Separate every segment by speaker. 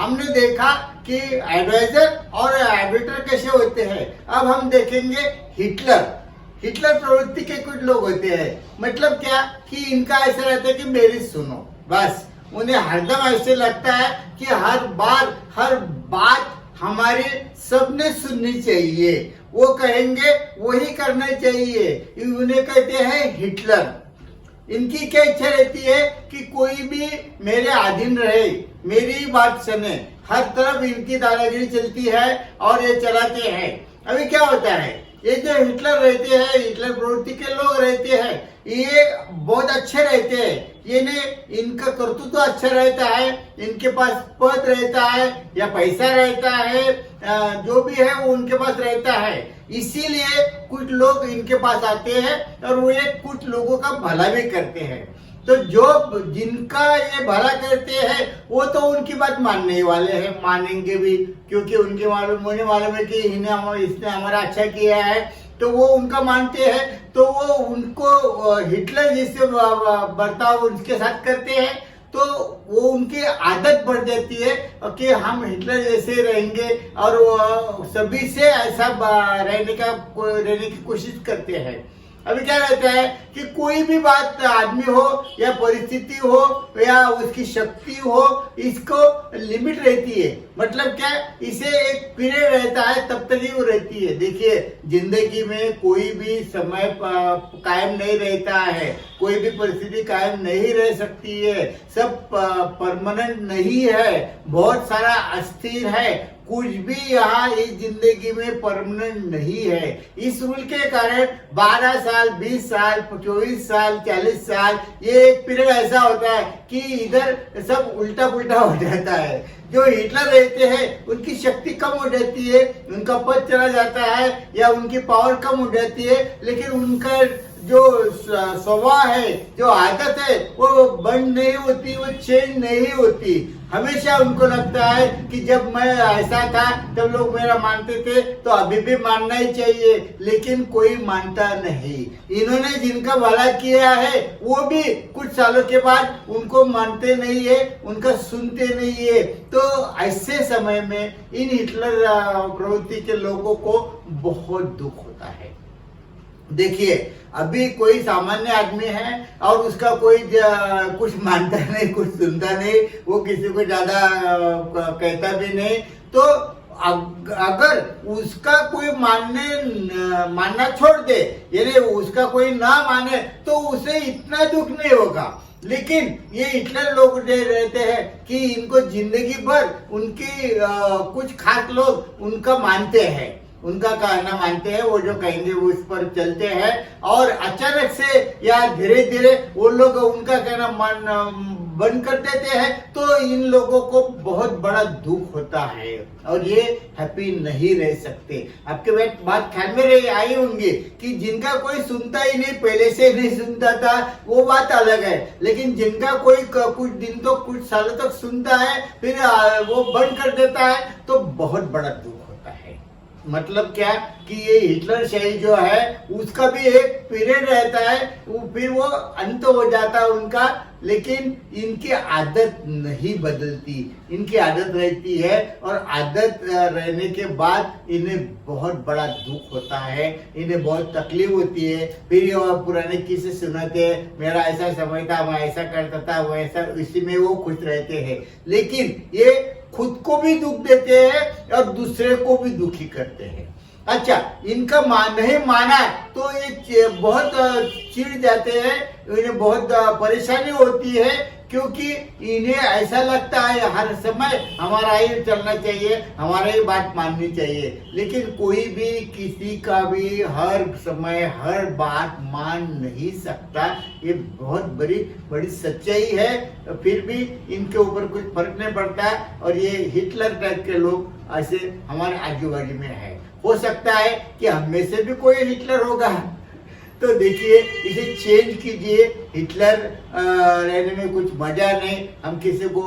Speaker 1: हमने देखा कि एडवाइजर और एडिटर कैसे होते हैं। अब हम देखेंगे हिटलर। हिटलर प्रवृत्ति के कुछ लोग होते हैं। मतलब क्या कि इनका ऐसा रहता है कि मेरी सुनो बस। उन्हें हरदम ऐसे लगता है कि हर बार हर बात हमारी सबने सुननी चाहिए, वो कहेंगे वही करना चाहिए। उन्हें कहते हैं हिटलर। इनकी क्या इच्छा रहती है कि कोई भी मेरे अधीन रहे, मेरी बात सुने। हर तरफ इनकी दादागिरी चलती है और ये चलाते हैं। अभी क्या होता है, ये जो हिटलर रहते हैं, हिटलर प्रवृत्ति के लोग रहते हैं, ये बहुत अच्छे रहते हैं। ये ने इनका कर्तृत्व तो अच्छा रहता है, इनके पास पद रहता है या पैसा रहता है, जो भी है वो उनके पास रहता है। इसीलिए कुछ लोग इनके पास आते हैं और वो ये कुछ लोगों का भला भी करते हैं। तो जो जिनका ये भला करते हैं वो तो उनकी बात मानने वाले हैं, मानेंगे भी, क्योंकि उनके उन्हें मालूम है कि इसने हमारा अच्छा किया है, तो वो उनका मानते हैं। तो वो उनको हिटलर जैसे बर्ताव उनके साथ करते हैं, तो वो उनकी आदत बढ़ जाती है कि हम हिटलर जैसे रहेंगे और वो सभी से ऐसा रहने की कोशिश करते हैं। अभी क्या रहता है कि कोई भी बात आदमी हो या परिस्थिति हो या उसकी शक्ति हो, इसको लिमिट रहती है। मतलब क्या, इसे एक पीरियड रहता है, तब तक ही वो रहती है। देखिए, जिंदगी में कोई भी समय कायम नहीं रहता है, कोई भी परिस्थिति कायम नहीं रह सकती है, सब परमानेंट नहीं है, बहुत सारा अस्थिर है। कुछ भी यहाँ इस जिंदगी में परमानेंट नहीं है। इस रूल के कारण 12 साल, 20 साल, 24 साल, 40 साल, ये एक पीरियड ऐसा होता है कि इधर सब उल्टा पुल्टा हो जाता है। जो हिटलर रहते हैं उनकी शक्ति कम हो जाती है, उनका पद चला जाता है या उनकी पावर कम हो जाती है, लेकिन उनका जो स्वभाव है, जो आदत है, वो बंद नहीं होती, वो चेंज नहीं होती। हमेशा उनको लगता है कि जब मैं ऐसा था तब लोग मेरा मानते थे, तो अभी भी मानना ही चाहिए, लेकिन कोई मानता नहीं। इन्होंने जिनका भला किया है वो भी कुछ सालों के बाद उनको मानते नहीं है, उनका सुनते नहीं है। तो ऐसे समय में इन हिटलर प्रवृत्ति के लोगों को बहुत दुख होता है। देखिए, अभी कोई सामान्य आदमी है और उसका कोई कुछ मानता नहीं, कुछ सुनता नहीं, वो किसी को ज्यादा कहता भी नहीं। तो अगर उसका कोई मानना छोड़ दे, यानी उसका कोई ना माने, तो उसे इतना दुख नहीं होगा। लेकिन ये हिटलर लोग जो रहते हैं कि इनको जिंदगी भर उनकी कुछ खास लोग उनका मानते हैं, उनका कहना मानते हैं, वो जो कहेंगे वो उस पर चलते हैं। और अचानक से या धीरे धीरे वो लोग उनका कहना बंद कर देते हैं, तो इन लोगों को बहुत बड़ा दुख होता है और ये हैप्पी नहीं रह सकते। आपके बात ख्याल में आई होंगी कि जिनका कोई सुनता ही नहीं, पहले से नहीं सुनता था, वो बात अलग है। लेकिन जिनका कोई कुछ दिन तो कुछ सालों तक सुनता है, फिर वो बंद कर देता है, तो बहुत बड़ा दुख होता है। मतलब क्या कि ये हिटलर शाही जो है उसका भी एक पीरियड रहता है, फिर वो अंत हो जाता है उनका। लेकिन इनकी आदत नहीं बदलती, इनकी आदत रहती है और आदत रहने के बाद इन्हें बहुत बड़ा दुख होता है, इन्हें बहुत तकलीफ होती है। फिर ये पुराने किस्से सुनाते हैं, मेरा ऐसा समय था, मैं ऐसा करता था, वो ऐसा, इसी में वो खुश रहते हैं। लेकिन ये खुद को भी दुख देते हैं और दूसरे को भी दुखी करते हैं। अच्छा, इनका नहीं माना तो ये बहुत चिढ़ जाते हैं, इन्हें बहुत परेशानी होती है, क्योंकि इन्हें ऐसा लगता है हर समय हमारा ही चलना चाहिए, हमारा ही बात माननी चाहिए। लेकिन कोई भी किसी का भी हर समय हर बात मान नहीं सकता, ये बहुत बड़ी सच्चाई है। फिर भी इनके ऊपर कुछ फर्क नहीं पड़ता और ये हिटलर टाइप के लोग ऐसे हमारे आजू बाजू में है। हो सकता है कि हम में से भी कोई हिटलर होगा। तो देखिए, इसे चेंज कीजिए, हिटलर रहने में कुछ मजा नहीं, हम किसी को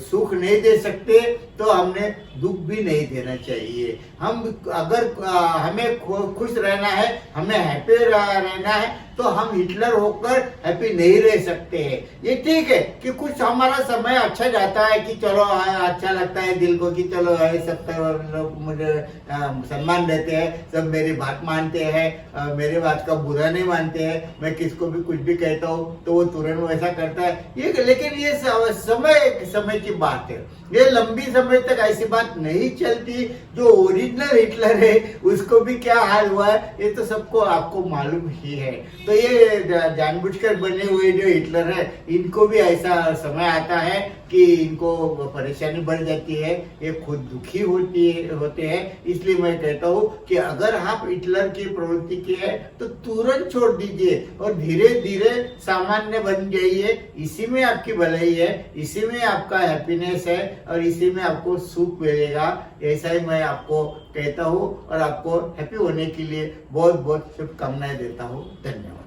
Speaker 1: सुख नहीं दे सकते तो हमने दुख भी नहीं देना चाहिए। हम अगर हमें खुश रहना है, हमें हैप्पी रहना है, तो हम हिटलर होकर हैप्पी नहीं रह सकते हैं। ये ठीक है कि कुछ हमारा समय अच्छा जाता है कि चलो अच्छा लगता है दिल को कि चलो सब लोग मुझे सम्मान देते हैं, सब मेरी बात मानते हैं, मेरे बात का बुरा नहीं मानते हैं, मैं किसको भी कुछ भी कहता हूँ तो वो तुरंत वैसा करता है। ये लेकिन ये समय की बात है, ये लंबी समय तक ऐसी बात नहीं चलती। जो ओरिजिनल हिटलर है उसको भी क्या हाल हुआ है ये तो सबको आपको मालूम ही है। तो ये जानबूझकर बने हुए जो हिटलर है इनको भी ऐसा समय आता है कि इनको परेशानी बढ़ जाती है, ये खुद दुखी होते हैं। इसलिए मैं कहता हूँ कि अगर आप हिटलर की प्रवृत्ति की है तो तुरंत छोड़ दीजिए और धीरे धीरे सामान्य बन जाइए। इसी में आपकी भलाई है, इसी में आपका हैप्पीनेस है और इसी में आपको सुख मिलेगा। ऐसा ही मैं आपको कहता हूँ और आपको हैप्पी होने के लिए बहुत बहुत शुभकामनाएं देता हूँ। धन्यवाद।